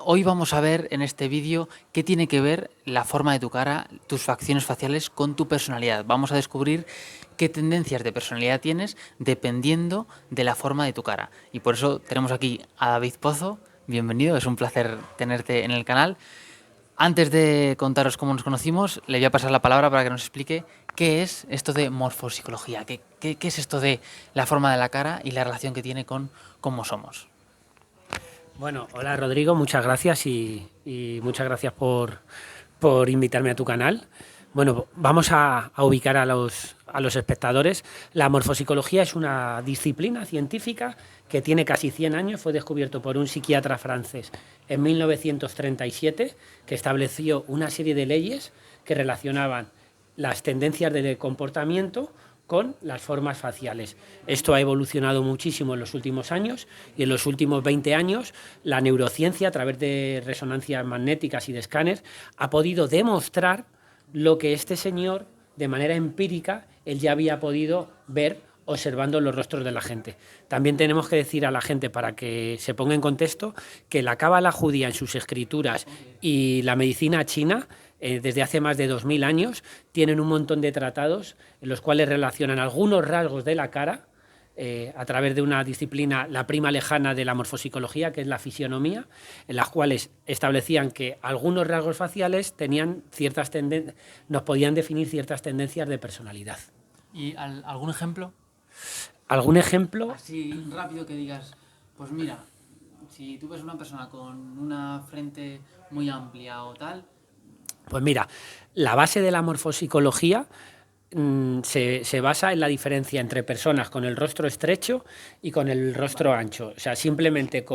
Hoy vamos a ver en este vídeo qué tiene que ver la forma de tu cara, tus facciones faciales con tu personalidad. Vamos a descubrir qué tendencias de personalidad tienes dependiendo de la forma de tu cara. Y por eso tenemos aquí a David Pozo. Bienvenido, es un placer tenerte en el canal. Antes de contaros cómo nos conocimos, le voy a pasar la palabra para que nos explique qué es esto de morfopsicología, qué es esto de la forma de la cara y la relación que tiene con cómo somos. Bueno, hola Rodrigo, muchas gracias y muchas gracias por invitarme a tu canal. Bueno, vamos a ubicar a los espectadores. La morfopsicología es una disciplina científica que tiene casi 100 años. Fue descubierto por un psiquiatra francés en 1937, que estableció una serie de leyes que relacionaban las tendencias de comportamiento con las formas faciales. Esto ha evolucionado muchísimo en los últimos años y en los últimos 20 años la neurociencia, a través de resonancias magnéticas y de escáneres, ha podido demostrar lo que este señor, de manera empírica, él ya había podido ver observando los rostros de la gente. También tenemos que decir a la gente, para que se ponga en contexto, que la cábala judía en sus escrituras y la medicina china, desde hace más de 2000 años, tienen un montón de tratados en los cuales relacionan algunos rasgos de la cara a través de una disciplina, la prima lejana de la morfopsicología, que es la fisionomía, en las cuales establecían que algunos rasgos faciales tenían ciertas nos podían definir ciertas tendencias de personalidad. ¿Y algún ejemplo? ¿Algún ejemplo? Así rápido que digas, pues mira, si tú ves una persona con una frente muy amplia o tal. Pues mira, la base de la morfopsicología se basa en la diferencia entre personas con el rostro estrecho y con el rostro ancho. O sea, simplemente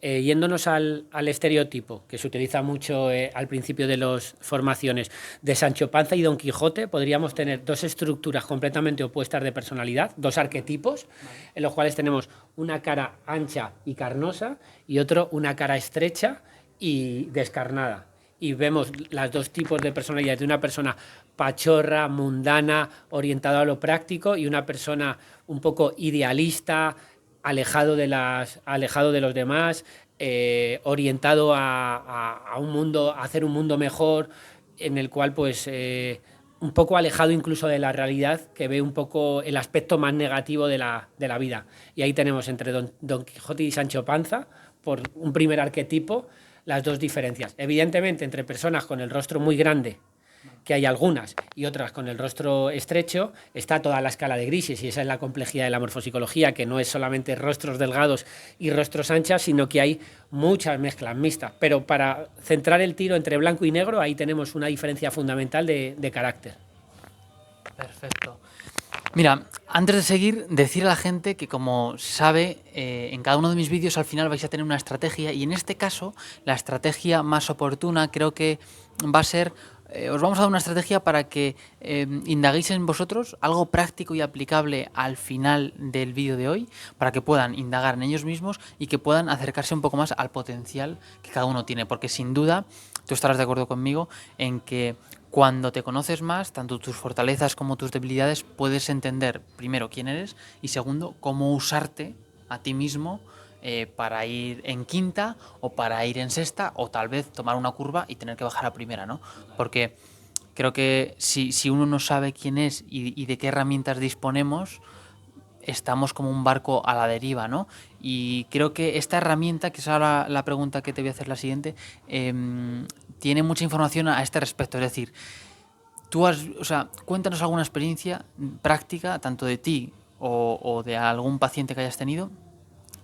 yéndonos al estereotipo que se utiliza mucho al principio de las formaciones de Sancho Panza y Don Quijote, podríamos tener dos estructuras completamente opuestas de personalidad, dos arquetipos, en los cuales tenemos una cara ancha y carnosa y otro una cara estrecha y descarnada. Y vemos los dos tipos de personalidad, de una persona pachorra, mundana, orientada a lo práctico, y una persona un poco idealista, alejado de los demás, orientado a un mundo, a hacer un mundo mejor, en el cual pues un poco alejado incluso de la realidad, que ve un poco el aspecto más negativo de la vida. Y ahí tenemos entre Don Quijote y Sancho Panza, por un primer arquetipo, las dos diferencias. Evidentemente, entre personas con el rostro muy grande, que hay algunas, y otras con el rostro estrecho, está toda la escala de grises, y esa es la complejidad de la morfopsicología, que no es solamente rostros delgados y rostros anchas, sino que hay muchas mezclas mixtas. Pero para centrar el tiro entre blanco y negro, ahí tenemos una diferencia fundamental de carácter. Perfecto. Mira, antes de seguir, decir a la gente que, como sabe, en cada uno de mis vídeos al final vais a tener una estrategia, y en este caso la estrategia más oportuna creo que va a ser, os vamos a dar una estrategia para que indaguéis en vosotros algo práctico y aplicable al final del vídeo de hoy, para que puedan indagar en ellos mismos y que puedan acercarse un poco más al potencial que cada uno tiene, porque sin duda tú estarás de acuerdo conmigo en que cuando te conoces más, tanto tus fortalezas como tus debilidades, puedes entender, primero, quién eres y, segundo, cómo usarte a ti mismo para ir en quinta o para ir en sexta, o tal vez tomar una curva y tener que bajar a primera, ¿no? Porque creo que si uno no sabe quién es y de qué herramientas disponemos, estamos como un barco a la deriva, ¿no? Y creo que esta herramienta, que es ahora la pregunta que te voy a hacer la siguiente, tiene mucha información a este respecto. Es decir, cuéntanos alguna experiencia práctica, tanto de ti o de algún paciente que hayas tenido.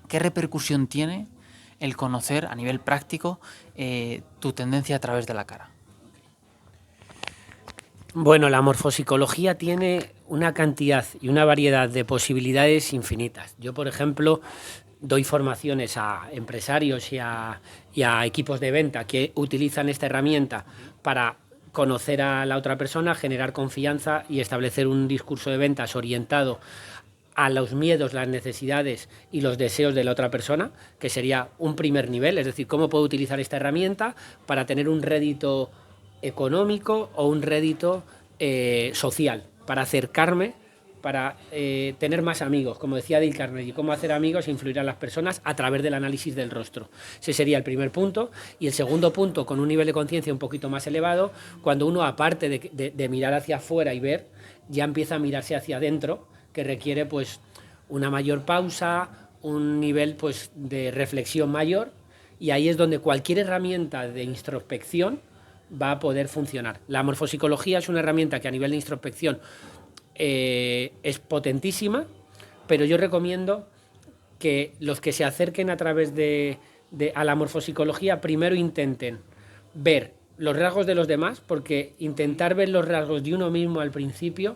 ¿Qué repercusión tiene el conocer a nivel práctico tu tendencia a través de la cara? Bueno, la morfopsicología tiene una cantidad y una variedad de posibilidades infinitas. Yo, por ejemplo, doy formaciones a empresarios y a equipos de venta que utilizan esta herramienta para conocer a la otra persona, generar confianza y establecer un discurso de ventas orientado a los miedos, las necesidades y los deseos de la otra persona, que sería un primer nivel, es decir, cómo puedo utilizar esta herramienta para tener un rédito económico o un rédito social, para acercarme para tener más amigos, como decía Dale Carnegie, cómo hacer amigos e influir a las personas a través del análisis del rostro. Ese sería el primer punto. Y el segundo punto, con un nivel de conciencia un poquito más elevado, cuando uno, aparte de mirar hacia afuera y ver, ya empieza a mirarse hacia adentro, que requiere pues una mayor pausa, un nivel pues de reflexión mayor, y ahí es donde cualquier herramienta de introspección va a poder funcionar. La morfopsicología es una herramienta que a nivel de introspección es potentísima, pero yo recomiendo que los que se acerquen a través a la morfopsicología primero intenten ver los rasgos de los demás, porque intentar ver los rasgos de uno mismo al principio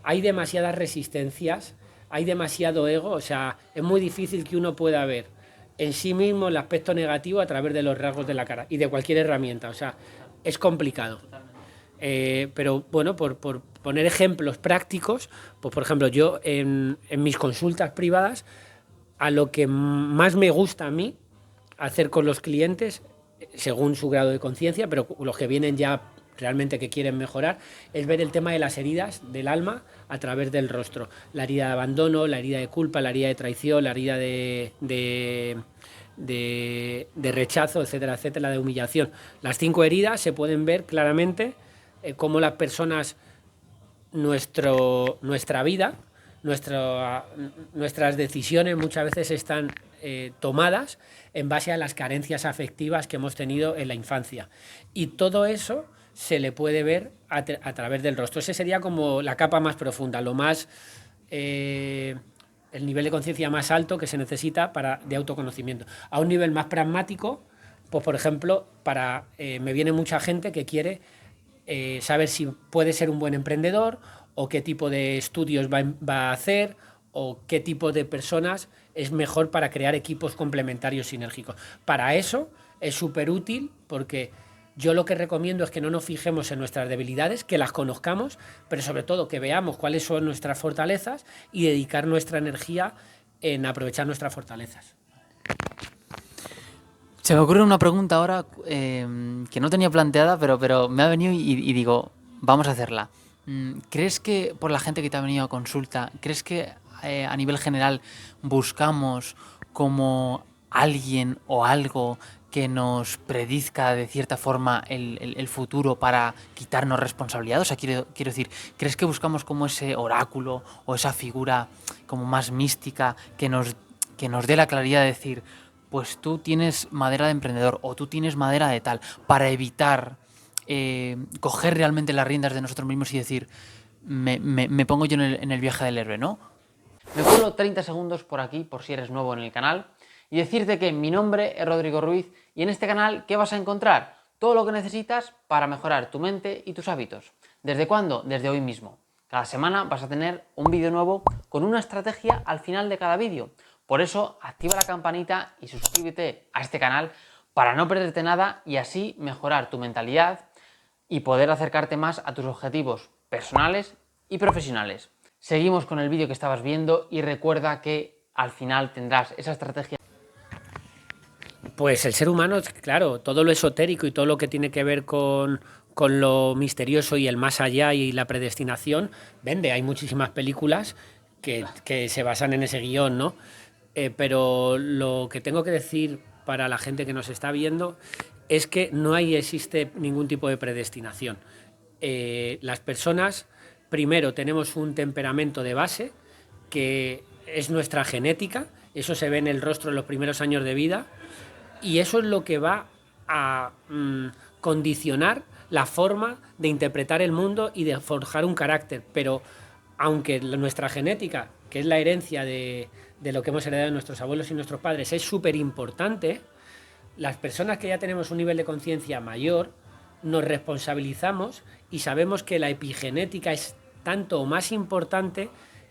hay demasiadas resistencias, hay demasiado ego, o sea, es muy difícil que uno pueda ver en sí mismo el aspecto negativo a través de los rasgos de la cara y de cualquier herramienta, o sea, es complicado. Pero bueno, por poner ejemplos prácticos, pues por ejemplo, yo en mis consultas privadas, a lo que más me gusta a mí hacer con los clientes, según su grado de conciencia, pero los que vienen ya realmente que quieren mejorar, es ver el tema de las heridas del alma a través del rostro. La herida de abandono, la herida de culpa, la herida de traición, la herida de rechazo, etcétera, etcétera, la de humillación. Las 5 heridas se pueden ver claramente cómo las personas, nuestra vida, nuestras decisiones muchas veces están tomadas en base a las carencias afectivas que hemos tenido en la infancia. Y todo eso se le puede ver a través del rostro. Ese sería como la capa más profunda, lo más... el nivel de conciencia más alto que se necesita de autoconocimiento. A un nivel más pragmático, pues por ejemplo, me viene mucha gente que quiere saber si puede ser un buen emprendedor, o qué tipo de estudios va a hacer, o qué tipo de personas es mejor para crear equipos complementarios sinérgicos. Para eso es súper útil, porque yo lo que recomiendo es que no nos fijemos en nuestras debilidades, que las conozcamos, pero sobre todo que veamos cuáles son nuestras fortalezas y dedicar nuestra energía en aprovechar nuestras fortalezas. Se me ocurre una pregunta ahora que no tenía planteada, pero me ha venido y digo, vamos a hacerla. ¿Crees que por la gente que te ha venido a consulta, crees que a nivel general buscamos como alguien o algo que nos predizca de cierta forma el futuro para quitarnos responsabilidad? O sea, quiero decir, ¿crees que buscamos como ese oráculo o esa figura como más mística que nos dé la claridad de decir, pues tú tienes madera de emprendedor o tú tienes madera de tal, para evitar coger realmente las riendas de nosotros mismos y decir, me pongo yo en el viaje del héroe, ¿no? Me cuelo 30 segundos por aquí, por si eres nuevo en el canal, y decirte que mi nombre es Rodrigo Ruiz, y en este canal, ¿qué vas a encontrar? Todo lo que necesitas para mejorar tu mente y tus hábitos. ¿Desde cuándo? Desde hoy mismo. Cada semana vas a tener un vídeo nuevo con una estrategia al final de cada vídeo. Por eso, activa la campanita y suscríbete a este canal para no perderte nada y así mejorar tu mentalidad y poder acercarte más a tus objetivos personales y profesionales. Seguimos con el vídeo que estabas viendo y recuerda que al final tendrás esa estrategia. Pues el ser humano, claro, todo lo esotérico y todo lo que tiene que ver con lo misterioso y el más allá y la predestinación, vende. Hay muchísimas películas que se basan en ese guión, ¿no? Pero lo que tengo que decir para la gente que nos está viendo es que no existe ningún tipo de predestinación. Las personas, primero, tenemos un temperamento de base, que es nuestra genética, eso se ve en el rostro en los primeros años de vida, y eso es lo que va a condicionar la forma de interpretar el mundo y de forjar un carácter. Pero aunque nuestra genética, que es la herencia de lo que hemos heredado de nuestros abuelos y nuestros padres, es súper importante, las personas que ya tenemos un nivel de conciencia mayor nos responsabilizamos y sabemos que la epigenética es tanto o más importante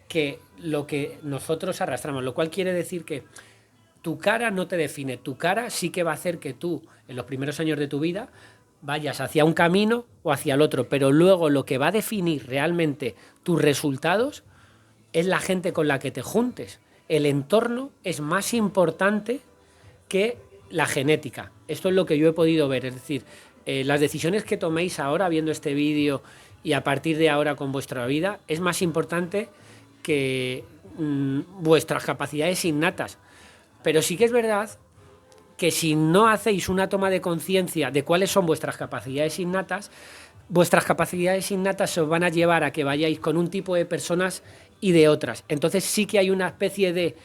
que lo que nosotros arrastramos, lo cual quiere decir que tu cara no te define, tu cara sí que va a hacer que tú, en los primeros años de tu vida, vayas hacia un camino o hacia el otro, pero luego lo que va a definir realmente tus resultados es la gente con la que te juntes. El entorno es más importante que la genética. Esto es lo que yo he podido ver, es decir, las decisiones que toméis ahora viendo este vídeo y a partir de ahora con vuestra vida, es más importante que vuestras capacidades innatas. Pero sí que es verdad que si no hacéis una toma de conciencia de cuáles son vuestras capacidades innatas os van a llevar a que vayáis con un tipo de personas y de otras. Entonces sí que hay una especie de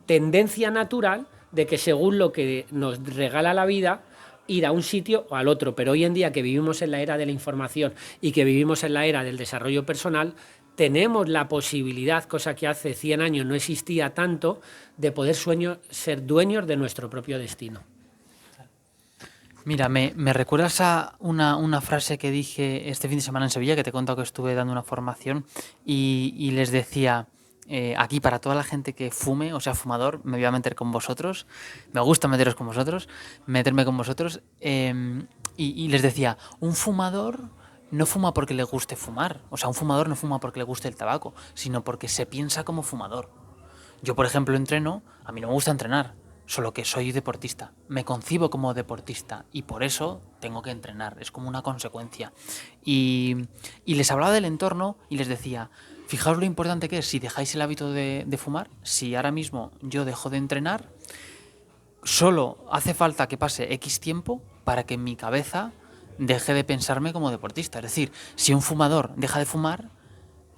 tendencia natural de que según lo que nos regala la vida, ir a un sitio o al otro. Pero hoy en día, que vivimos en la era de la información y que vivimos en la era del desarrollo personal, tenemos la posibilidad, cosa que hace 100 años no existía tanto, de poder ser dueños de nuestro propio destino. Mira, me recuerdas a una frase que dije este fin de semana en Sevilla, que te he contado que estuve dando una formación y les decía, aquí para toda la gente que fume o sea fumador, me voy a meter con vosotros, me gusta meterme con vosotros, y les decía, un fumador no fuma porque le guste fumar, o sea, un fumador no fuma porque le guste el tabaco, sino porque se piensa como fumador. Yo, por ejemplo, entreno, a mí no me gusta entrenar, solo que soy deportista. Me concibo como deportista y por eso tengo que entrenar, es como una consecuencia. Y les hablaba del entorno y les decía, fijaos lo importante que es si dejáis el hábito de fumar, si ahora mismo yo dejo de entrenar, solo hace falta que pase X tiempo para que mi cabeza deje de pensarme como deportista. Es decir, si un fumador deja de fumar,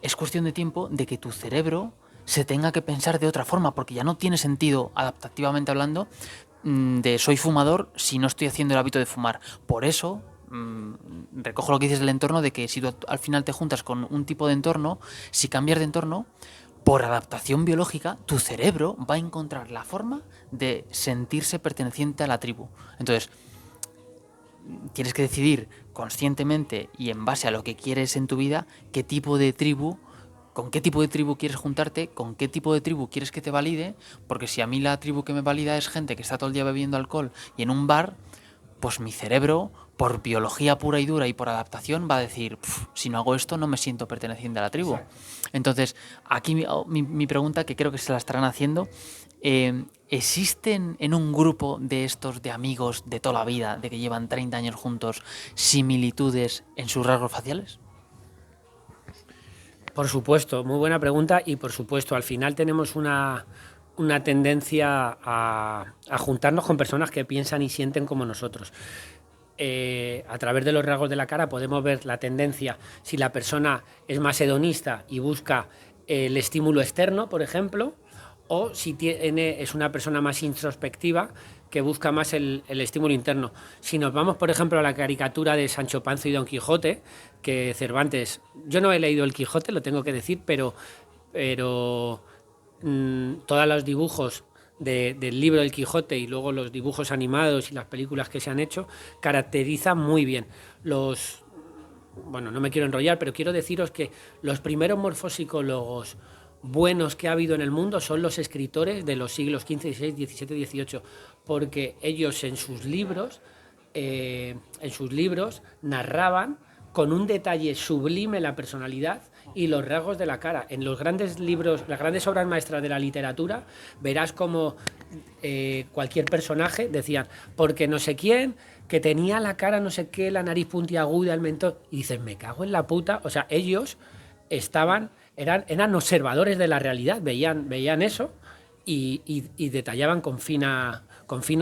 es cuestión de tiempo de que tu cerebro se tenga que pensar de otra forma, porque ya no tiene sentido, adaptativamente hablando, de soy fumador si no estoy haciendo el hábito de fumar. Por eso, recojo lo que dices del entorno, de que si tú al final te juntas con un tipo de entorno, si cambias de entorno, por adaptación biológica, tu cerebro va a encontrar la forma de sentirse perteneciente a la tribu. Entonces, tienes que decidir conscientemente y en base a lo que quieres en tu vida, qué tipo de tribu, con qué tipo de tribu quieres juntarte, con qué tipo de tribu quieres que te valide, porque si a mí la tribu que me valida es gente que está todo el día bebiendo alcohol y en un bar, pues mi cerebro, por biología pura y dura y por adaptación, va a decir, si no hago esto no me siento perteneciente a la tribu. Exacto. Entonces, aquí mi pregunta, que creo que se la estarán haciendo, ¿existen en un grupo de estos de amigos de toda la vida, de que llevan 30 años juntos, similitudes en sus rasgos faciales? Por supuesto, muy buena pregunta y por supuesto, al final tenemos una tendencia a juntarnos con personas que piensan y sienten como nosotros. A través de los rasgos de la cara podemos ver la tendencia, si la persona es más hedonista y busca el estímulo externo, por ejemplo, o si es una persona más introspectiva que busca más el estímulo interno. Si nos vamos, por ejemplo, a la caricatura de Sancho Panza y Don Quijote, que Cervantes, yo no he leído el Quijote, lo tengo que decir, pero todos los dibujos del libro del Quijote y luego los dibujos animados y las películas que se han hecho caracterizan muy bien bueno, no me quiero enrollar, pero quiero deciros que los primeros morfopsicólogos buenos que ha habido en el mundo son los escritores de los siglos XV, XVI, XVII, XVIII, porque ellos en sus libros narraban con un detalle sublime la personalidad y los rasgos de la cara. En los grandes libros, las grandes obras maestras de la literatura, verás como cualquier personaje decían, porque no sé quién, que tenía la cara no sé qué, la nariz puntiaguda, el mentón, y dices, me cago en la puta. O sea, ellos eran observadores de la realidad, veían eso y detallaban con fino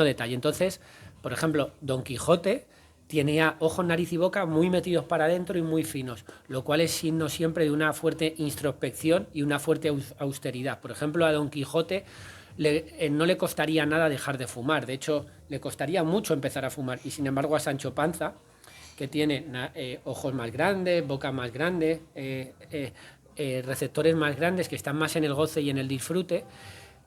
detalle. Entonces, por ejemplo, Don Quijote tenía ojos, nariz y boca muy metidos para adentro y muy finos, lo cual es signo siempre de una fuerte introspección y una fuerte austeridad. Por ejemplo, a Don Quijote no le costaría nada dejar de fumar, de hecho, le costaría mucho empezar a fumar, y sin embargo a Sancho Panza, que tiene ojos más grandes, boca más grande, receptores más grandes que están más en el goce y en el disfrute,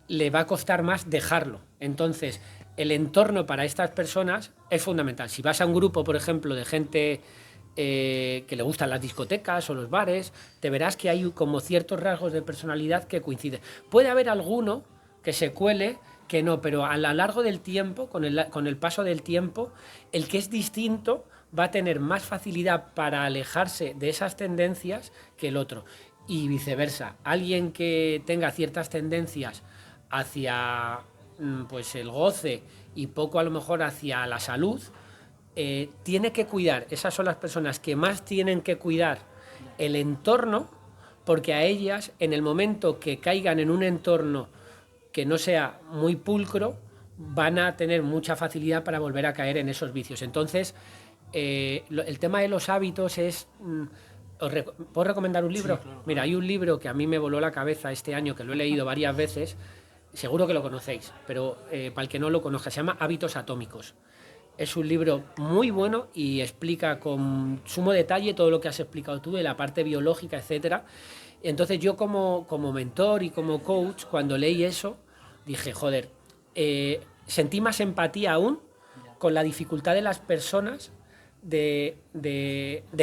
le va a costar más dejarlo. Entonces, el entorno para estas personas es fundamental. Si vas a un grupo, por ejemplo, de gente que le gustan las discotecas o los bares, te verás que hay como ciertos rasgos de personalidad que coinciden. Puede haber alguno que se cuele, que no, pero a lo largo del tiempo, con el paso del tiempo, el que es distinto va a tener más facilidad para alejarse de esas tendencias que el otro. Y viceversa, alguien que tenga ciertas tendencias hacia pues el goce y poco a lo mejor hacia la salud, tiene que cuidar, esas son las personas que más tienen que cuidar el entorno, porque a ellas, en el momento que caigan en un entorno que no sea muy pulcro, van a tener mucha facilidad para volver a caer en esos vicios. Entonces, el tema de los hábitos es... ¿Puedo recomendar un libro? Sí, claro. Mira, hay un libro que a mí me voló la cabeza este año, que lo he leído varias veces, seguro que lo conocéis, pero para el que no lo conozca, se llama Hábitos Atómicos. Es un libro muy bueno y explica con sumo detalle todo lo que has explicado tú de la parte biológica, etcétera. Entonces yo como mentor y como coach, cuando leí eso, dije, joder, sentí más empatía aún con la dificultad de las personas de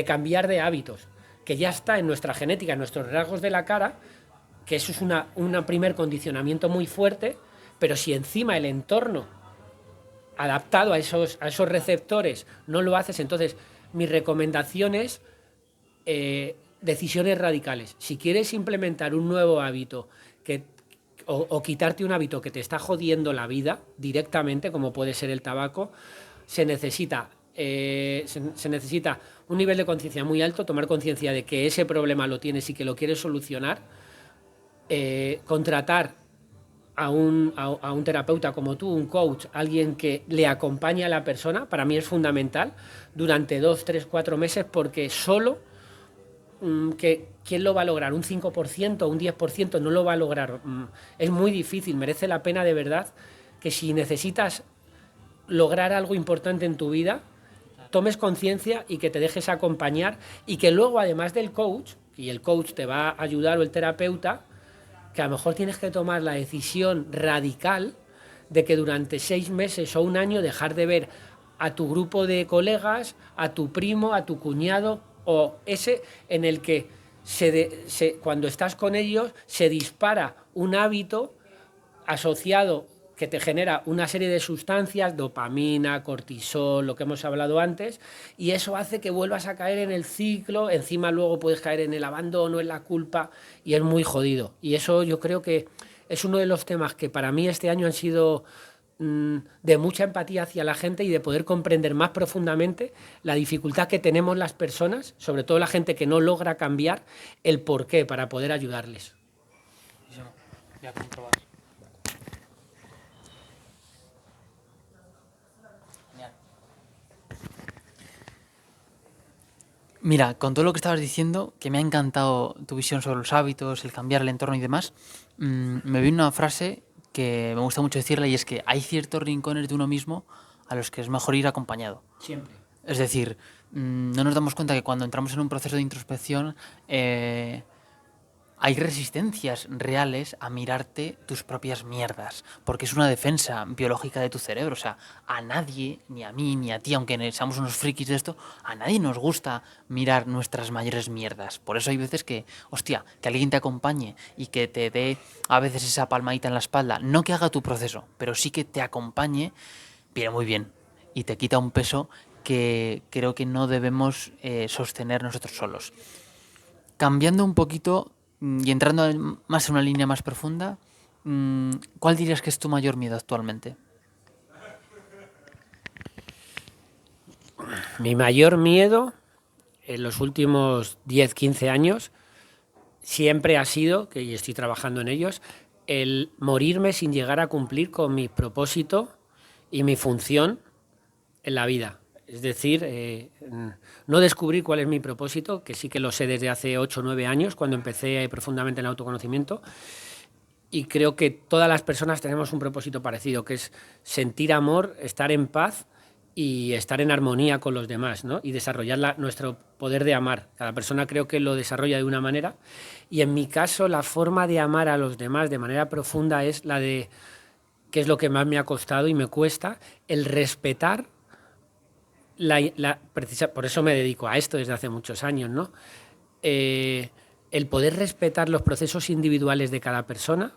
cambiar de hábitos, que ya está en nuestra genética, en nuestros rasgos de la cara, que eso es un primer condicionamiento muy fuerte, pero si encima el entorno adaptado a esos receptores no lo haces, entonces mi recomendación es decisiones radicales. Si quieres implementar un nuevo hábito o quitarte un hábito que te está jodiendo la vida directamente, como puede ser el tabaco, se necesita un nivel de conciencia muy alto, tomar conciencia de que ese problema lo tienes y que lo quieres solucionar, contratar a un terapeuta como tú, un coach, alguien que le acompañe a la persona, para mí es fundamental, durante 2, 3, 4 meses, porque solo ¿quién lo va a lograr? ¿Un 5%, un 10%? No lo va a lograr. Es muy difícil, merece la pena de verdad que si necesitas lograr algo importante en tu vida, tomes conciencia y que te dejes acompañar y que luego, además del coach, y el coach te va a ayudar o el terapeuta, que a lo mejor tienes que tomar la decisión radical de que durante 6 meses o un año dejar de ver a tu grupo de colegas, a tu primo, a tu cuñado, o ese en el que cuando estás con ellos se dispara un hábito asociado que te genera una serie de sustancias, dopamina, cortisol, lo que hemos hablado antes, y eso hace que vuelvas a caer en el ciclo, encima luego puedes caer en el abandono, en la culpa, y es muy jodido. Y eso yo creo que es uno de los temas que para mí este año han sido de mucha empatía hacia la gente y de poder comprender más profundamente la dificultad que tenemos las personas, sobre todo la gente que no logra cambiar, el porqué para poder ayudarles. Voy a comprobar. Mira, con todo lo que estabas diciendo, que me ha encantado tu visión sobre los hábitos, el cambiar el entorno y demás, me vino una frase que me gusta mucho decirla y es que hay ciertos rincones de uno mismo a los que es mejor ir acompañado. Siempre. Es decir, no nos damos cuenta que cuando entramos en un proceso de introspección hay resistencias reales a mirarte tus propias mierdas, porque es una defensa biológica de tu cerebro. O sea, a nadie, ni a mí, ni a ti, aunque seamos unos frikis de esto, a nadie nos gusta mirar nuestras mayores mierdas. Por eso hay veces que, hostia, que alguien te acompañe y que te dé a veces esa palmadita en la espalda, no que haga tu proceso, pero sí que te acompañe, viene muy bien y te quita un peso que creo que no debemos sostener nosotros solos. Cambiando un poquito y entrando más en una línea más profunda, ¿cuál dirías que es tu mayor miedo actualmente? Mi mayor miedo en los últimos 10, 15 años siempre ha sido, y estoy trabajando en ellos, el morirme sin llegar a cumplir con mi propósito y mi función en la vida. Es decir, no descubrir cuál es mi propósito, que sí que lo sé desde hace 8 o 9 años, cuando empecé profundamente en el autoconocimiento, y creo que todas las personas tenemos un propósito parecido, que es sentir amor, estar en paz y estar en armonía con los demás, ¿no? Y desarrollar nuestro poder de amar. Cada persona creo que lo desarrolla de una manera, y en mi caso la forma de amar a los demás de manera profunda es la de, que es lo que más me ha costado y me cuesta, el respetar por eso me dedico a esto desde hace muchos años, ¿no? El poder respetar los procesos individuales de cada persona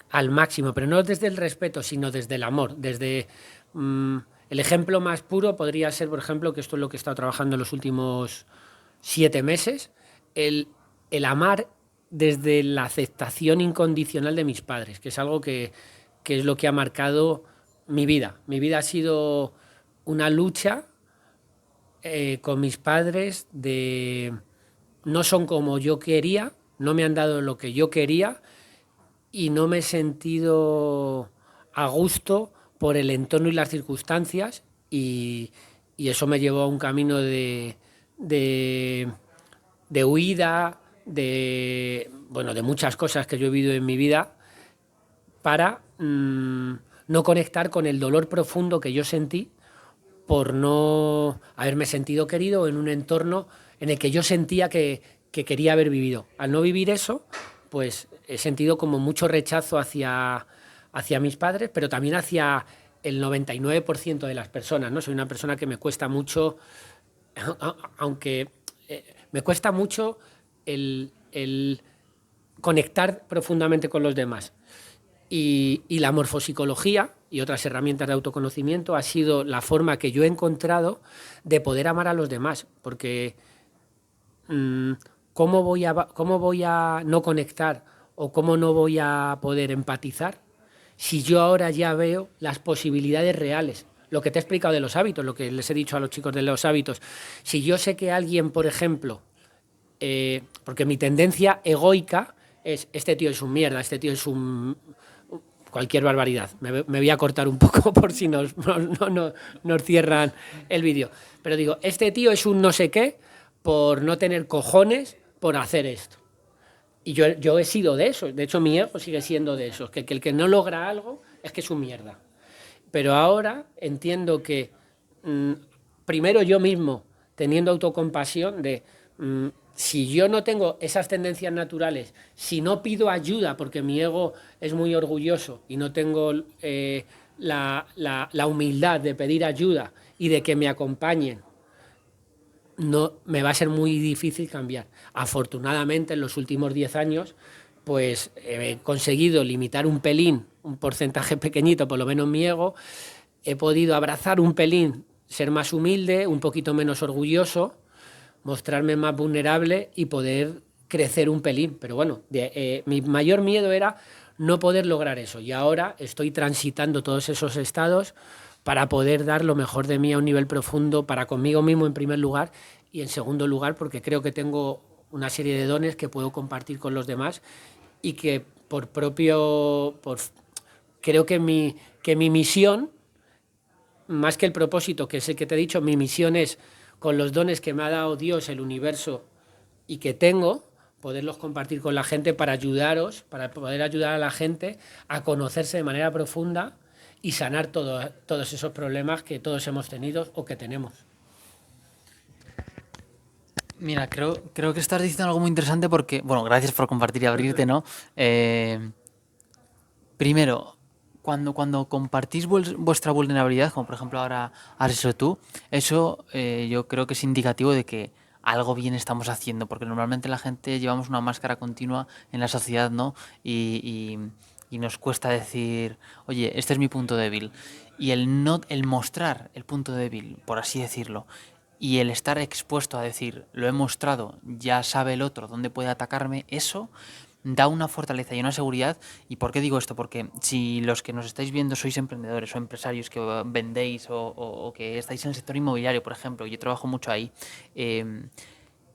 al máximo, pero no desde el respeto, sino desde el amor. Desde el ejemplo más puro podría ser, por ejemplo, que esto es lo que he estado trabajando en los últimos 7 meses, el amar desde la aceptación incondicional de mis padres, que es algo que es lo que ha marcado mi vida. Mi vida ha sido una lucha con mis padres de no son como yo quería, no me han dado lo que yo quería y no me he sentido a gusto por el entorno y las circunstancias y eso me llevó a un camino de, de huida, bueno, de muchas cosas que yo he vivido en mi vida para no conectar con el dolor profundo que yo sentí por no haberme sentido querido en un entorno en el que yo sentía que quería haber vivido. Al no vivir eso, pues he sentido como mucho rechazo hacia mis padres, pero también hacia el 99% de las personas, ¿no? Soy una persona que me cuesta mucho, aunque me cuesta mucho el conectar profundamente con los demás. Y la morfopsicología y otras herramientas de autoconocimiento ha sido la forma que yo he encontrado de poder amar a los demás, porque ¿cómo voy a no conectar o cómo no voy a poder empatizar si yo ahora ya veo las posibilidades reales? Lo que te he explicado de los hábitos, lo que les he dicho a los chicos de los hábitos. Si yo sé que alguien, por ejemplo, porque mi tendencia egoica es, este tío es un mierda, este tío es un... cualquier barbaridad. Me voy a cortar un poco por si nos cierran el vídeo. Pero digo, este tío es un no sé qué por no tener cojones por hacer esto. Y yo he sido de esos. De hecho, mi ego sigue siendo de esos. Que el que no logra algo es que es un mierda. Pero ahora entiendo que primero yo mismo, teniendo autocompasión de... si yo no tengo esas tendencias naturales, si no pido ayuda porque mi ego es muy orgulloso y no tengo la humildad de pedir ayuda y de que me acompañen, no, me va a ser muy difícil cambiar. Afortunadamente, en los últimos 10 años, pues he conseguido limitar un pelín, un porcentaje pequeñito, por lo menos mi ego, he podido abrazar un pelín, ser más humilde, un poquito menos orgulloso, mostrarme más vulnerable y poder crecer un pelín. Pero bueno, mi mayor miedo era no poder lograr eso y ahora estoy transitando todos esos estados para poder dar lo mejor de mí a un nivel profundo, para conmigo mismo en primer lugar y en segundo lugar porque creo que tengo una serie de dones que puedo compartir con los demás y que creo que mi misión, más que el propósito, que es el que te he dicho, mi misión es, con los dones que me ha dado Dios, el universo y que tengo, poderlos compartir con la gente para ayudaros, para poder ayudar a la gente a conocerse de manera profunda y sanar todos esos problemas que todos hemos tenido o que tenemos. Mira, creo que estás diciendo algo muy interesante porque, bueno, gracias por compartir y abrirte, ¿no? Primero, cuando compartís vuestra vulnerabilidad, como por ejemplo ahora has hecho tú, eso yo creo que es indicativo de que algo bien estamos haciendo, porque normalmente la gente llevamos una máscara continua en la sociedad, ¿no? Y nos cuesta decir, oye, este es mi punto débil. Y el mostrar el punto débil, por así decirlo, y el estar expuesto a decir, lo he mostrado, ya sabe el otro dónde puede atacarme, eso da una fortaleza y una seguridad. ¿Y por qué digo esto? Porque si los que nos estáis viendo sois emprendedores o empresarios que vendéis o que estáis en el sector inmobiliario, por ejemplo, yo trabajo mucho ahí,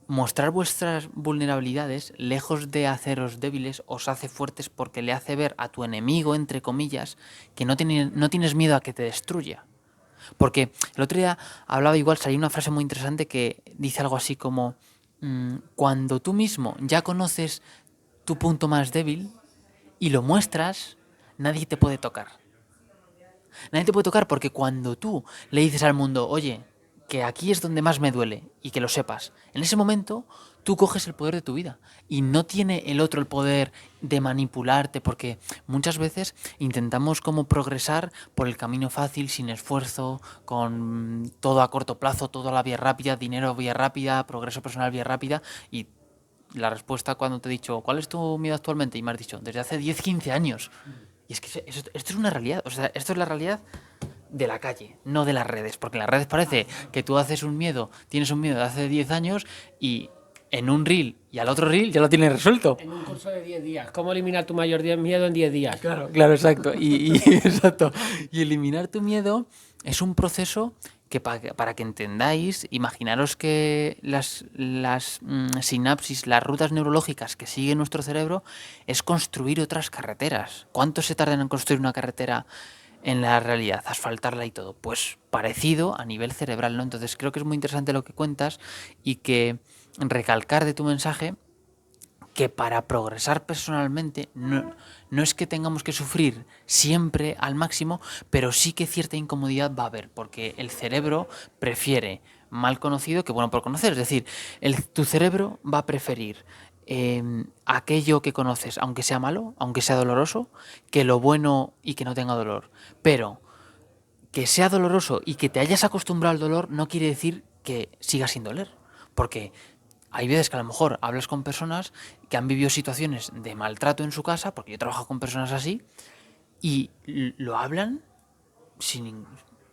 mostrar vuestras vulnerabilidades, lejos de haceros débiles, os hace fuertes porque le hace ver a tu enemigo, entre comillas, que no tienes miedo a que te destruya. Porque el otro día hablaba igual, salió una frase muy interesante que dice algo así como, cuando tú mismo ya conoces tu punto más débil y lo muestras, nadie te puede tocar. Nadie te puede tocar porque cuando tú le dices al mundo, oye, que aquí es donde más me duele y que lo sepas, en ese momento tú coges el poder de tu vida y no tiene el otro el poder de manipularte porque muchas veces intentamos como progresar por el camino fácil, sin esfuerzo, con todo a corto plazo, todo a la vía rápida, dinero vía rápida, progreso personal vía rápida y la respuesta cuando te he dicho, ¿cuál es tu miedo actualmente? Y me has dicho, desde hace 10 15 años. Y es que esto es una realidad, o sea, esto es la realidad de la calle, no de las redes, porque en las redes parece que tú haces un miedo, tienes un miedo de hace 10 años y en un reel y al otro reel ya lo tienes resuelto. En un curso de 10 días. ¿Cómo eliminar tu mayor miedo en 10 días? Claro, claro, exacto. Exacto. Y eliminar tu miedo es un proceso que para que entendáis, imaginaros que las sinapsis, las rutas neurológicas que sigue nuestro cerebro es construir otras carreteras. ¿Cuánto se tarda en construir una carretera en la realidad, asfaltarla y todo? Pues parecido a nivel cerebral, ¿no? Entonces creo que es muy interesante lo que cuentas y que recalcar de tu mensaje que para progresar personalmente no es que tengamos que sufrir siempre al máximo, pero sí que cierta incomodidad va a haber, porque el cerebro prefiere mal conocido que bueno por conocer. Es decir, tu cerebro va a preferir aquello que conoces, aunque sea malo, aunque sea doloroso, que lo bueno y que no tenga dolor. Pero que sea doloroso y que te hayas acostumbrado al dolor no quiere decir que siga sin doler. Porque hay veces que a lo mejor hablas con personas que han vivido situaciones de maltrato en su casa, porque yo trabajo con personas así, y lo hablan sin,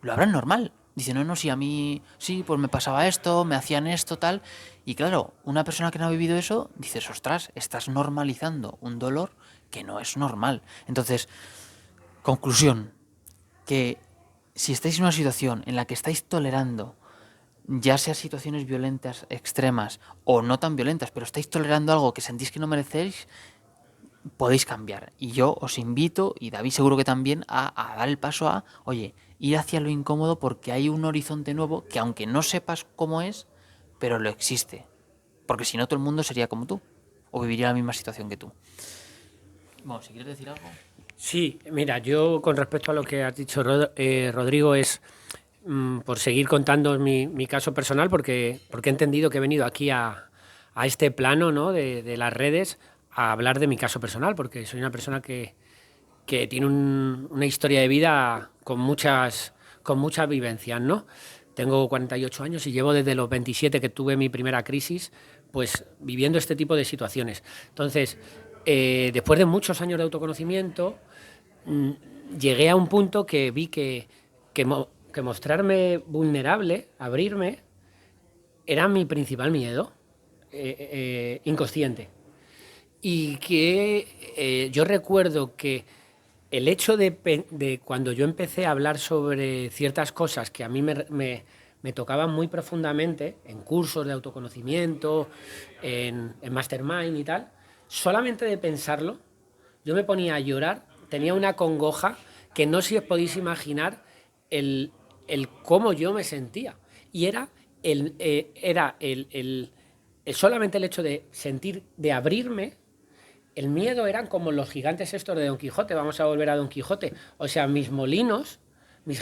lo hablan normal. Dicen, no, no, sí, a mí, sí, pues me pasaba esto, me hacían esto, tal. Y claro, una persona que no ha vivido eso, dices, ostras, estás normalizando un dolor que no es normal. Entonces, conclusión, que si estáis en una situación en la que estáis tolerando ya sea situaciones violentas extremas o no tan violentas, pero estáis tolerando algo que sentís que no merecéis, podéis cambiar. Y yo os invito, y David seguro que también, a dar el paso a, oye, ir hacia lo incómodo porque hay un horizonte nuevo que aunque no sepas cómo es, pero lo existe. Porque si no, todo el mundo sería como tú, o viviría la misma situación que tú. Bueno, si quieres decir algo. Sí, mira, yo con respecto a lo que has dicho, Rodrigo, es por seguir contando mi caso personal, porque he entendido que he venido aquí a este plano, ¿no?, de las redes a hablar de mi caso personal, porque soy una persona que tiene una historia de vida con muchas vivencias, ¿no? Tengo 48 años y llevo desde los 27 que tuve mi primera crisis, pues viviendo este tipo de situaciones. Entonces, después de muchos años de autoconocimiento, llegué a un punto que vi que mostrarme vulnerable, abrirme, era mi principal miedo inconsciente. Y que yo recuerdo que el hecho de cuando yo empecé a hablar sobre ciertas cosas que a mí me tocaban muy profundamente, en cursos de autoconocimiento, en mastermind y tal, solamente de pensarlo, yo me ponía a llorar, tenía una congoja que no sé si os podéis imaginar el cómo yo me sentía. Y era solamente el hecho de sentir, de abrirme. El miedo eran como los gigantes estos de Don Quijote, vamos a volver a Don Quijote. O sea, mis molinos, mis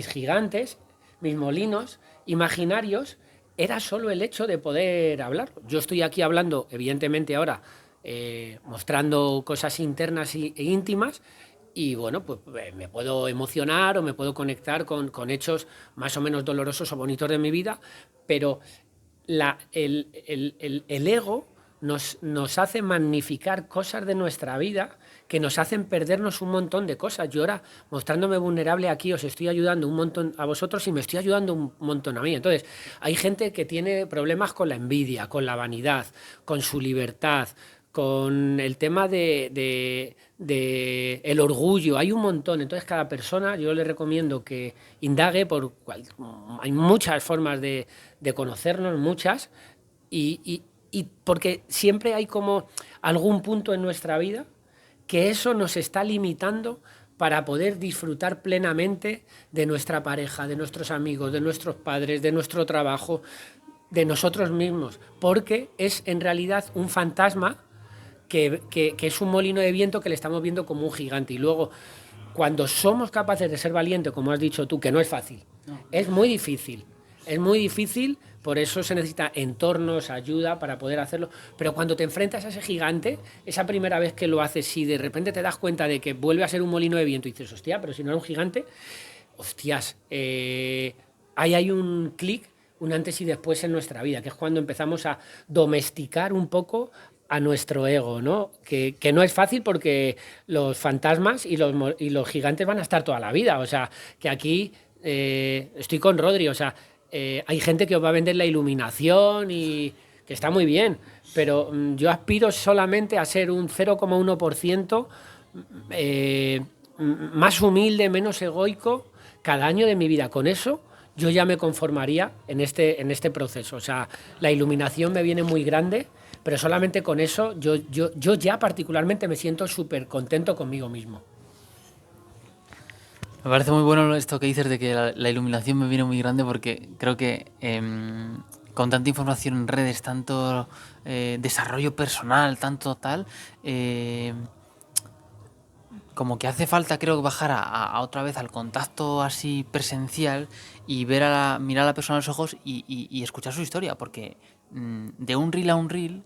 gigantes, mis molinos imaginarios, era solo el hecho de poder hablar. Yo estoy aquí hablando, evidentemente ahora, mostrando cosas internas e íntimas, y bueno, pues me puedo emocionar o me puedo conectar con hechos más o menos dolorosos o bonitos de mi vida, pero el ego nos hace magnificar cosas de nuestra vida que nos hacen perdernos un montón de cosas. Yo ahora, mostrándome vulnerable aquí, os estoy ayudando un montón a vosotros y me estoy ayudando un montón a mí. Entonces, hay gente que tiene problemas con la envidia, con la vanidad, con su libertad, con el tema de el orgullo. Hay un montón. Entonces, cada persona, yo le recomiendo que indague hay muchas formas de conocernos, muchas, y porque siempre hay como algún punto en nuestra vida que eso nos está limitando para poder disfrutar plenamente de nuestra pareja, de nuestros amigos, de nuestros padres, de nuestro trabajo, de nosotros mismos, porque es en realidad un fantasma que es un molino de viento que le estamos viendo como un gigante. Y luego, cuando somos capaces de ser valientes, como has dicho tú, que no es fácil, es muy difícil. Es muy difícil, por eso se necesita entornos, ayuda para poder hacerlo. Pero cuando te enfrentas a ese gigante, esa primera vez que lo haces, si de repente te das cuenta de que vuelve a ser un molino de viento y dices, hostia, pero si no era un gigante, hostias, ahí hay un clic, un antes y después en nuestra vida, que es cuando empezamos a domesticar un poco a nuestro ego, ¿no? Que no es fácil porque los fantasmas y los gigantes van a estar toda la vida. O sea, que aquí estoy con Rodri, o sea, hay gente que os va a vender la iluminación y que está muy bien, pero yo aspiro solamente a ser un 0,1% más humilde, menos egoico cada año de mi vida. Con eso yo ya me conformaría en este proceso. O sea, la iluminación me viene muy grande, pero solamente con eso yo ya particularmente me siento súper contento conmigo mismo. Me parece muy bueno esto que dices de que la iluminación me viene muy grande, porque creo que con tanta información en redes, tanto desarrollo personal, tanto tal, como que hace falta, creo, bajar a otra vez al contacto así presencial y mirar a la persona a los ojos y escuchar su historia, porque de un reel a un reel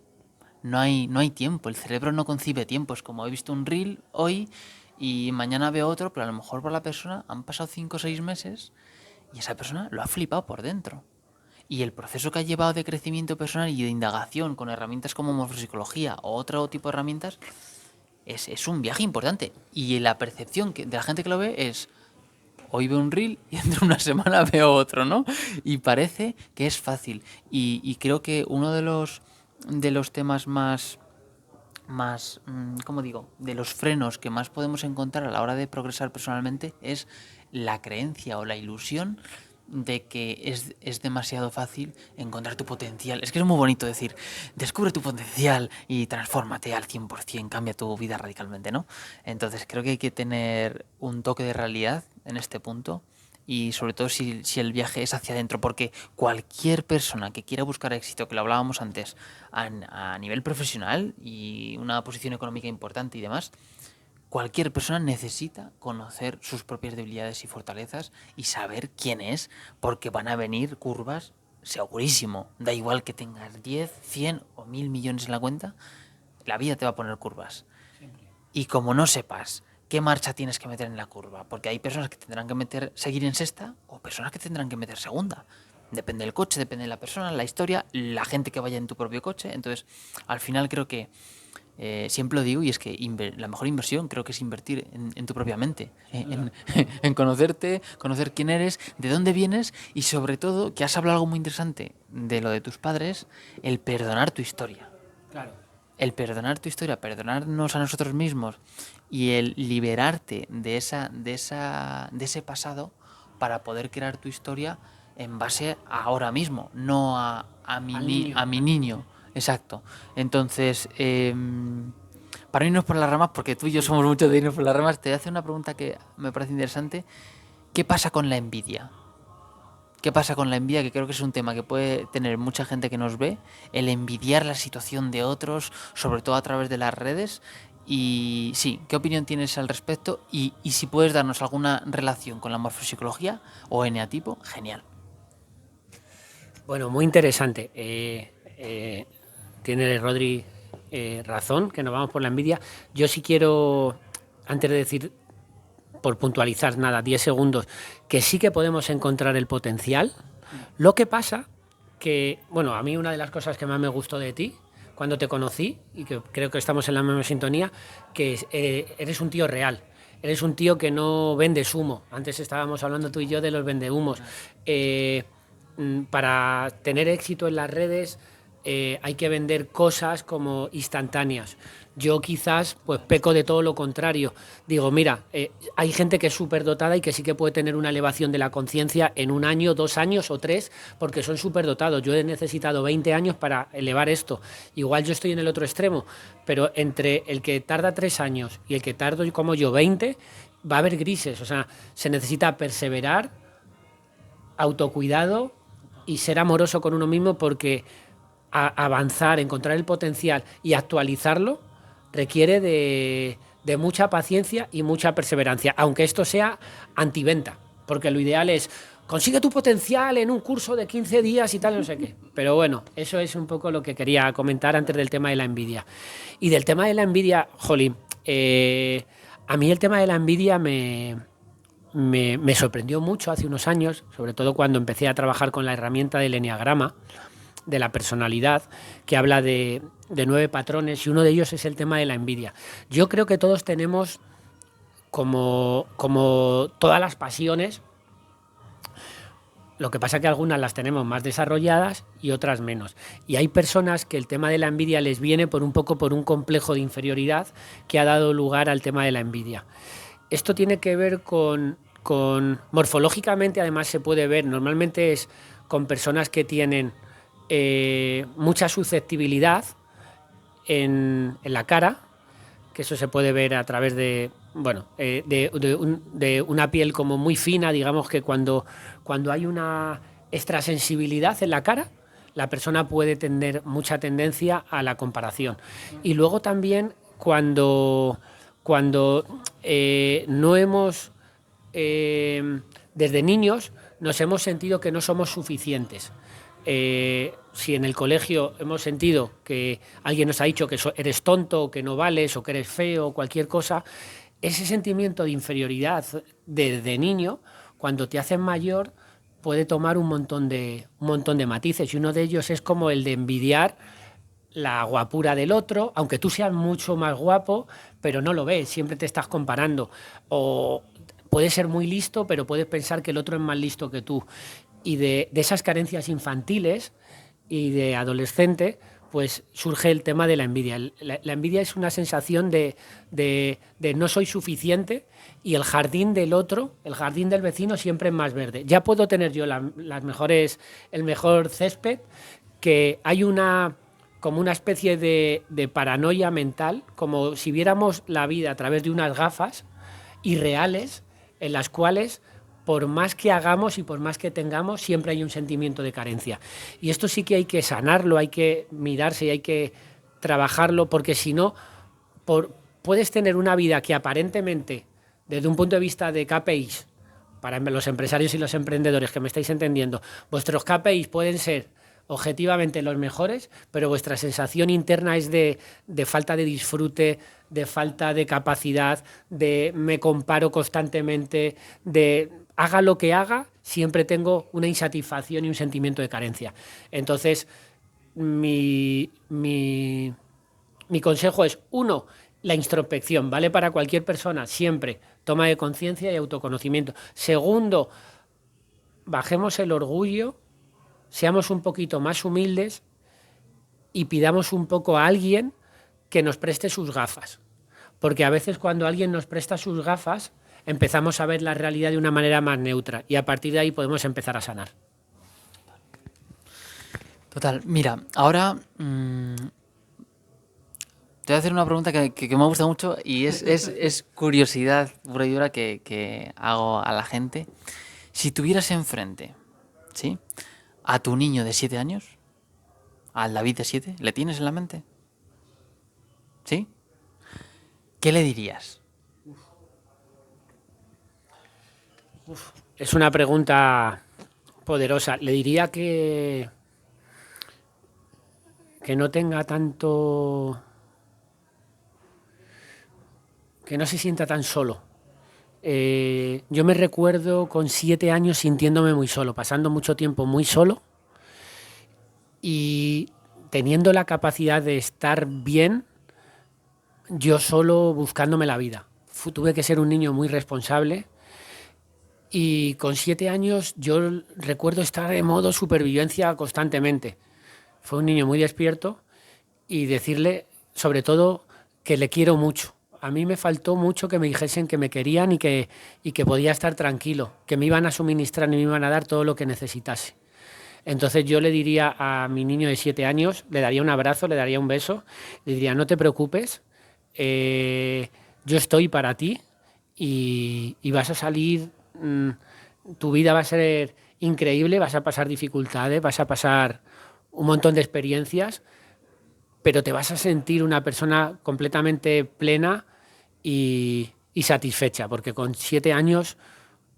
no hay tiempo, el cerebro no concibe tiempo. Es como, he visto un reel hoy y mañana veo otro, pero a lo mejor para la persona han pasado 5 o 6 meses y esa persona lo ha flipado por dentro. Y el proceso que ha llevado de crecimiento personal y de indagación con herramientas como morfopsicología o otro tipo de herramientas es un viaje importante. Y la percepción de la gente que lo ve es: hoy veo un reel y dentro de una semana veo otro, ¿no? Y parece que es fácil. Y creo que uno de los temas más, ¿cómo digo?, de los frenos que más podemos encontrar a la hora de progresar personalmente es la creencia o la ilusión de que es demasiado fácil encontrar tu potencial. Es que es muy bonito decir, descubre tu potencial y transfórmate al 100%, cambia tu vida radicalmente, ¿no? Entonces creo que hay que tener un toque de realidad en este punto, y sobre todo si el viaje es hacia adentro, porque cualquier persona que quiera buscar éxito, que lo hablábamos antes, a nivel profesional y una posición económica importante y demás, cualquier persona necesita conocer sus propias debilidades y fortalezas y saber quién es, porque van a venir curvas segurísimo. Da igual que tengas 10, 100 o 1000 millones en la cuenta, la vida te va a poner curvas. Y como no sepas qué marcha tienes que meter en la curva, porque hay personas que tendrán que seguir en sexta o personas que tendrán que meter segunda. Depende del coche, depende de la persona, la historia, la gente que vaya en tu propio coche. Entonces, al final creo que siempre lo digo, y es que la mejor inversión creo que es invertir en tu propia mente, en conocerte, conocer quién eres, de dónde vienes, y sobre todo, que has hablado algo muy interesante de lo de tus padres, el perdonar tu historia. Claro. El perdonar tu historia, perdonarnos a nosotros mismos y el liberarte de ese pasado para poder crear tu historia en base a ahora mismo, no a mi niño. Exacto. Entonces, para irnos por las ramas, porque tú y yo somos muchos de irnos por las ramas, te voy a hacer una pregunta que me parece interesante. ¿Qué pasa con la envidia? ¿Qué pasa con la envidia? Que creo que es un tema que puede tener mucha gente que nos ve, el envidiar la situación de otros, sobre todo a través de las redes. Y sí, ¿qué opinión tienes al respecto? Y si puedes darnos alguna relación con la morfopsicología o eneatipo, genial. Bueno, muy interesante. Tiene Rodri razón, que nos vamos por la envidia. Yo sí quiero, antes de decir, por puntualizar, nada, 10 segundos, que sí que podemos encontrar el potencial. Lo que pasa que, bueno, a mí una de las cosas que más me gustó de ti, cuando te conocí, y que creo que estamos en la misma sintonía, que eres un tío real. Eres un tío que no vendes humo. Antes estábamos hablando tú y yo de los vendehumos. Para tener éxito en las redes hay que vender cosas como instantáneas. Yo quizás pues peco de todo lo contrario. Digo, mira, hay gente que es súper dotada y que sí que puede tener una elevación de la conciencia en 1 año, 2 años o 3, porque son súper dotados. Yo he necesitado 20 años para elevar esto. Igual yo estoy en el otro extremo, pero entre el que tarda 3 años y el que tardo como yo 20, va a haber grises. O sea, se necesita perseverar, autocuidado y ser amoroso con uno mismo, porque avanzar, encontrar el potencial y actualizarlo requiere de mucha paciencia y mucha perseverancia, aunque esto sea antiventa, porque lo ideal es consigue tu potencial en un curso de 15 días y tal, no sé qué. Pero bueno, eso es un poco lo que quería comentar antes del tema de la envidia. Y del tema de la envidia, jolín, a mí el tema de la envidia me sorprendió mucho hace unos años, sobre todo cuando empecé a trabajar con la herramienta del eneagrama, de la personalidad, que habla de 9 patrones, y uno de ellos es el tema de la envidia. Yo creo que todos tenemos, como todas las pasiones, Lo que pasa es que algunas las tenemos más desarrolladas y otras menos. Y hay personas que el tema de la envidia les viene por un poco por un complejo de inferioridad que ha dado lugar al tema de la envidia. Esto tiene que ver morfológicamente, además se puede ver, normalmente es con personas que tienen mucha susceptibilidad en la cara, que eso se puede ver a través de, bueno, de una piel como muy fina, digamos que cuando hay una extrasensibilidad en la cara, la persona puede tener mucha tendencia a la comparación. Y luego también cuando no hemos, desde niños, nos hemos sentido que no somos suficientes. Si en el colegio hemos sentido que alguien nos ha dicho que eres tonto, o que no vales, o que eres feo, o cualquier cosa, ese sentimiento de inferioridad de niño, cuando te haces mayor, puede tomar un montón de matices, y uno de ellos es como el de envidiar la guapura del otro, aunque tú seas mucho más guapo, pero no lo ves, siempre te estás comparando. O puedes ser muy listo, pero puedes pensar que el otro es más listo que tú. Y de esas carencias infantiles y de adolescente, pues surge el tema de la envidia. La envidia es una sensación de no soy suficiente, y el jardín del otro, el jardín del vecino siempre es más verde. Ya puedo tener yo el mejor césped, que hay como una especie de paranoia mental, como si viéramos la vida a través de unas gafas irreales, en las cuales por más que hagamos y por más que tengamos, siempre hay un sentimiento de carencia. Y esto sí que hay que sanarlo, hay que mirarse y hay que trabajarlo, porque si no, puedes tener una vida que aparentemente, desde un punto de vista de KPIs, para los empresarios y los emprendedores que me estáis entendiendo, vuestros KPIs pueden ser objetivamente los mejores, pero vuestra sensación interna es de falta de disfrute, de falta de capacidad, de me comparo constantemente, de haga lo que haga, siempre tengo una insatisfacción y un sentimiento de carencia. Entonces, mi consejo es, uno, la introspección, vale para cualquier persona, siempre, toma de conciencia y autoconocimiento. Segundo, bajemos el orgullo, seamos un poquito más humildes y pidamos un poco a alguien que nos preste sus gafas. Porque a veces cuando alguien nos presta sus gafas, empezamos a ver la realidad de una manera más neutra, y a partir de ahí podemos empezar a sanar. Total, mira, ahora te voy a hacer una pregunta que me gusta mucho, y es curiosidad pura y dura que hago a la gente. Si tuvieras enfrente, ¿sí?, a tu niño de 7 años, al David de 7, ¿le tienes en la mente? ¿Sí? ¿Qué le dirías? Es una pregunta poderosa. Le diría que no tenga tanto, que no se sienta tan solo. Yo me recuerdo con 7 años sintiéndome muy solo, pasando mucho tiempo muy solo y teniendo la capacidad de estar bien yo solo, buscándome la vida. Tuve que ser un niño muy responsable, y con 7 años yo recuerdo estar en modo supervivencia constantemente. Fue un niño muy despierto, y decirle sobre todo que le quiero mucho. A mí me faltó mucho que me dijesen que me querían y que podía estar tranquilo, que me iban a suministrar y me iban a dar todo lo que necesitase. Entonces yo le diría a mi niño de 7 años, le daría un abrazo, le daría un beso, le diría, no te preocupes, yo estoy para ti, y vas a salir, tu vida va a ser increíble, vas a pasar dificultades, vas a pasar un montón de experiencias, pero te vas a sentir una persona completamente plena y satisfecha, porque con 7 años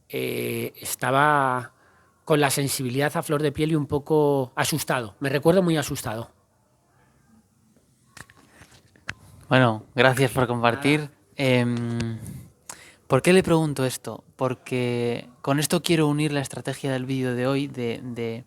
estaba con la sensibilidad a flor de piel y un poco asustado. Me recuerdo muy asustado. Bueno, gracias por compartir. ¿Por qué le pregunto esto? Porque con esto quiero unir la estrategia del vídeo de hoy de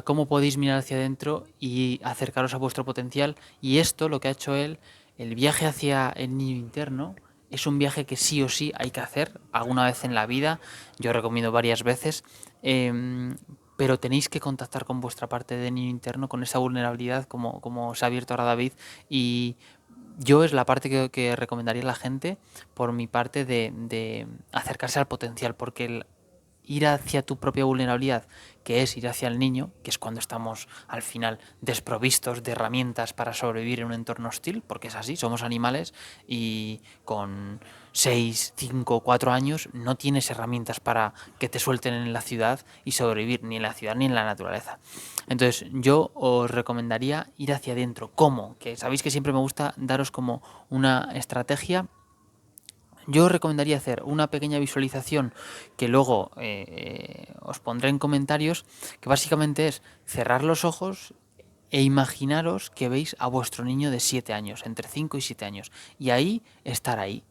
cómo podéis mirar hacia adentro y acercaros a vuestro potencial. Y esto, lo que ha hecho él, el viaje hacia el niño interno, es un viaje que sí o sí hay que hacer alguna vez en la vida. Yo recomiendo varias veces, pero tenéis que contactar con vuestra parte de niño interno, con esa vulnerabilidad, como se ha abierto ahora David, y yo es la parte que recomendaría a la gente, por mi parte, de acercarse al potencial, porque ir hacia tu propia vulnerabilidad, que es ir hacia el niño, que es cuando estamos al final desprovistos de herramientas para sobrevivir en un entorno hostil, porque es así, somos animales y con 6, 5, 4 años no tienes herramientas para que te suelten en la ciudad y sobrevivir ni en la ciudad ni en la naturaleza. Entonces yo os recomendaría ir hacia adentro. ¿Cómo? Que sabéis que siempre me gusta daros como una estrategia. Yo os recomendaría hacer una pequeña visualización que luego os pondré en comentarios, que básicamente es cerrar los ojos e imaginaros que veis a vuestro niño de 7 años, entre 5 y 7 años, y ahí estar ahí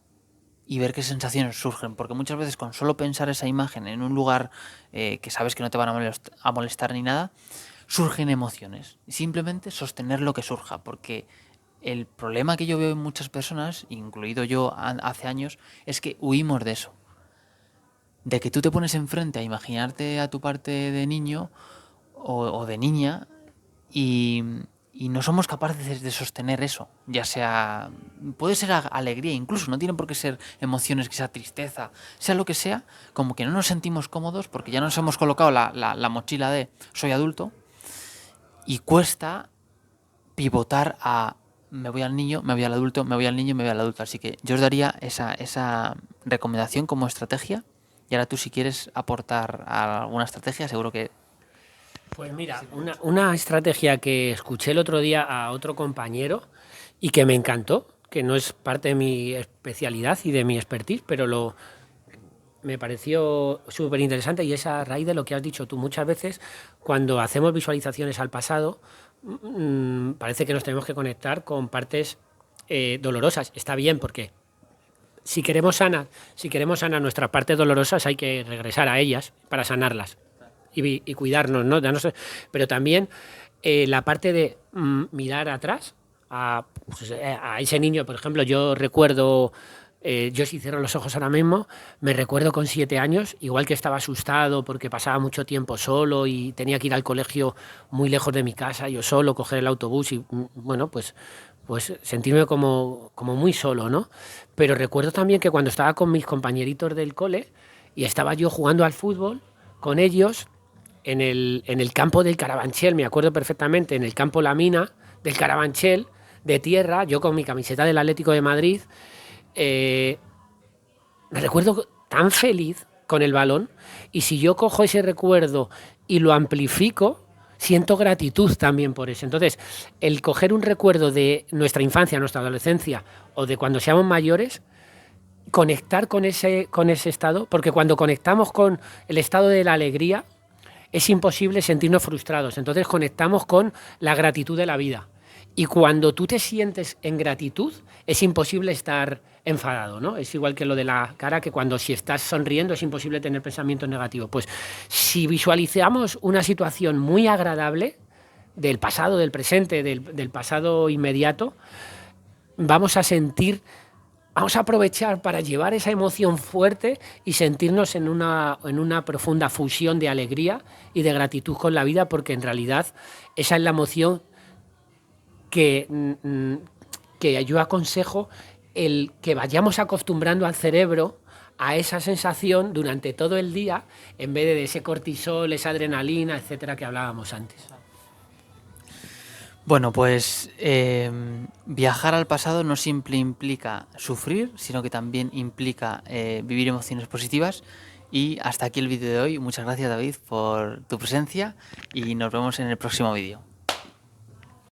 y ver qué sensaciones surgen, porque muchas veces con solo pensar esa imagen en un lugar que sabes que no te van a molestar ni nada, surgen emociones. Y simplemente sostener lo que surja, porque el problema que yo veo en muchas personas, incluido yo hace años, es que huimos de eso. De que tú te pones enfrente a imaginarte a tu parte de niño o de niña y, y no somos capaces de sostener eso. Ya sea, puede ser alegría incluso, no tiene por qué ser emociones, que sea tristeza, sea lo que sea, como que no nos sentimos cómodos porque ya nos hemos colocado la mochila de soy adulto y cuesta pivotar a me voy al niño, me voy al adulto, me voy al niño, me voy al adulto. Así que yo os daría esa recomendación como estrategia. Y ahora tú, si quieres aportar alguna estrategia, seguro que... Pues mira, una estrategia que escuché el otro día a otro compañero y que me encantó, que no es parte de mi especialidad y de mi expertise, pero me pareció súper interesante, y es a raíz de lo que has dicho tú. Muchas veces cuando hacemos visualizaciones al pasado, parece que nos tenemos que conectar con partes dolorosas. Está bien, porque si queremos sanar nuestras partes dolorosas, hay que regresar a ellas para sanarlas y cuidarnos, ¿no? Pero también la parte de mirar atrás a ese niño. Por ejemplo, yo recuerdo, yo si cierro los ojos ahora mismo, me recuerdo con 7 años, igual que estaba asustado porque pasaba mucho tiempo solo y tenía que ir al colegio muy lejos de mi casa, yo solo, coger el autobús y, bueno, pues sentirme como muy solo, ¿no? Pero recuerdo también que cuando estaba con mis compañeritos del cole y estaba yo jugando al fútbol con ellos en el campo del Carabanchel, me acuerdo perfectamente, en el campo La Mina del Carabanchel, de tierra, yo con mi camiseta del Atlético de Madrid, me recuerdo tan feliz con el balón, y si yo cojo ese recuerdo y lo amplifico, siento gratitud también por eso. Entonces, el coger un recuerdo de nuestra infancia, nuestra adolescencia o de cuando seamos mayores, conectar con ese estado, porque cuando conectamos con el estado de la alegría, es imposible sentirnos frustrados. Entonces conectamos con la gratitud de la vida. Y cuando tú te sientes en gratitud, es imposible estar enfadado, ¿no? Es igual que lo de la cara, que cuando si estás sonriendo es imposible tener pensamientos negativos. Pues si visualizamos una situación muy agradable del pasado, del presente, del pasado inmediato, vamos a aprovechar para llevar esa emoción fuerte y sentirnos en una profunda fusión de alegría y de gratitud con la vida, porque en realidad esa es la emoción que yo aconsejo, el que vayamos acostumbrando al cerebro a esa sensación durante todo el día, en vez de ese cortisol, esa adrenalina, etcétera, que hablábamos antes. Bueno, pues viajar al pasado no siempre implica sufrir, sino que también implica vivir emociones positivas. Y hasta aquí el vídeo de hoy. Muchas gracias, David, por tu presencia y nos vemos en el próximo vídeo.